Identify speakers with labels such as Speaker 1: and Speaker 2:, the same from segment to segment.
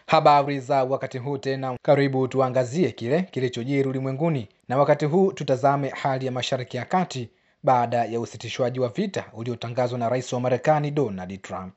Speaker 1: Habari za wakati huu tena, karibu tuangazie kile kilichojiri ulimwenguni, na wakati huu tutazame hali ya Mashariki ya Kati baada ya usitishwaji wa vita uliotangazwa na Rais wa Marekani Donald Trump.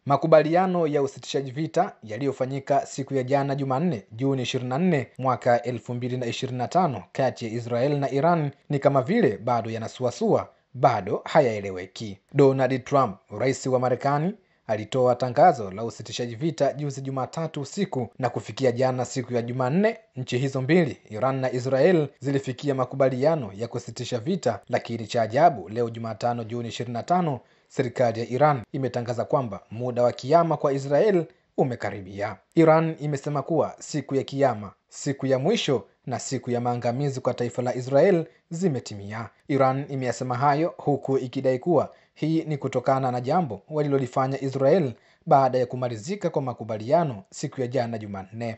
Speaker 1: Makubaliano ya usitishaji vita yaliyofanyika siku ya jana Jumanne, Juni 24 mwaka 2025 kati ya Israel na Iran ni kama vile bado yanasuasua, bado hayaeleweki. Donald Trump, rais wa Marekani, alitoa tangazo la usitishaji vita juzi Jumatatu usiku, na kufikia jana siku ya Jumanne nchi hizo mbili, Iran na Israel, zilifikia makubaliano ya kusitisha vita. Lakini cha ajabu, leo Jumatano Juni 25, serikali ya Iran imetangaza kwamba muda wa kiyama kwa Israel umekaribia. Iran imesema kuwa siku ya kiyama, siku ya mwisho na siku ya maangamizi kwa taifa la Israel zimetimia. Iran imeyasema hayo huku ikidai kuwa hii ni kutokana na jambo walilolifanya Israel baada ya kumalizika kwa makubaliano siku ya jana Jumanne.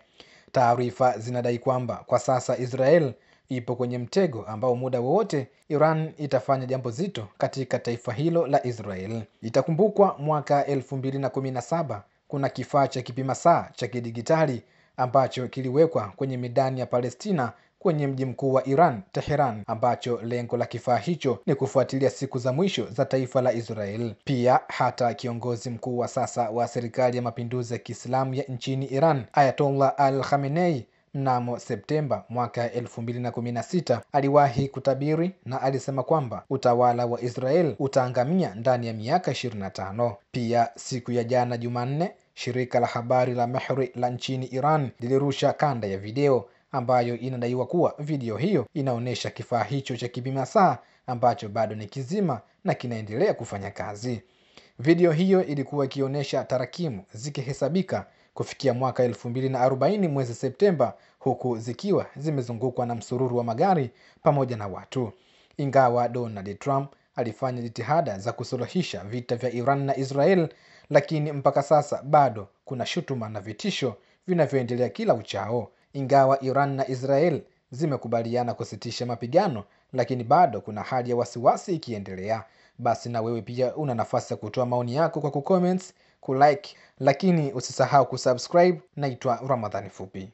Speaker 1: Taarifa zinadai kwamba kwa sasa Israel ipo kwenye mtego ambao muda wowote Iran itafanya jambo zito katika taifa hilo la Israel. Itakumbukwa mwaka 2017 kuna kifaa cha kipima saa cha kidigitali ambacho kiliwekwa kwenye midani ya Palestina kwenye mji mkuu wa Iran, Tehran, ambacho lengo la kifaa hicho ni kufuatilia siku za mwisho za taifa la Israel. Pia hata kiongozi mkuu wa sasa wa serikali ya mapinduzi ya Kiislamu ya nchini Iran, Ayatollah Al-Khamenei, mnamo Septemba mwaka 2016 aliwahi kutabiri na alisema kwamba utawala wa Israel utaangamia ndani ya miaka 25. Pia siku ya jana Jumanne, shirika la habari la Mehri la nchini Iran lilirusha kanda ya video ambayo inadaiwa kuwa video hiyo inaonyesha kifaa hicho cha kipima saa ambacho bado ni kizima na kinaendelea kufanya kazi. Video hiyo ilikuwa ikionyesha tarakimu zikihesabika kufikia mwaka 2040 mwezi Septemba, huku zikiwa zimezungukwa na msururu wa magari pamoja na watu. Ingawa Donald Trump alifanya jitihada za kusuluhisha vita vya Iran na Israel, lakini mpaka sasa bado kuna shutuma na vitisho vinavyoendelea kila uchao. Ingawa Iran na Israel zimekubaliana kusitisha mapigano, lakini bado kuna hali ya wasiwasi ikiendelea. Basi na wewe pia una nafasi ya kutoa maoni yako kwa kucomment, kulike, lakini usisahau kusubscribe. Naitwa Ramadhani Fupi.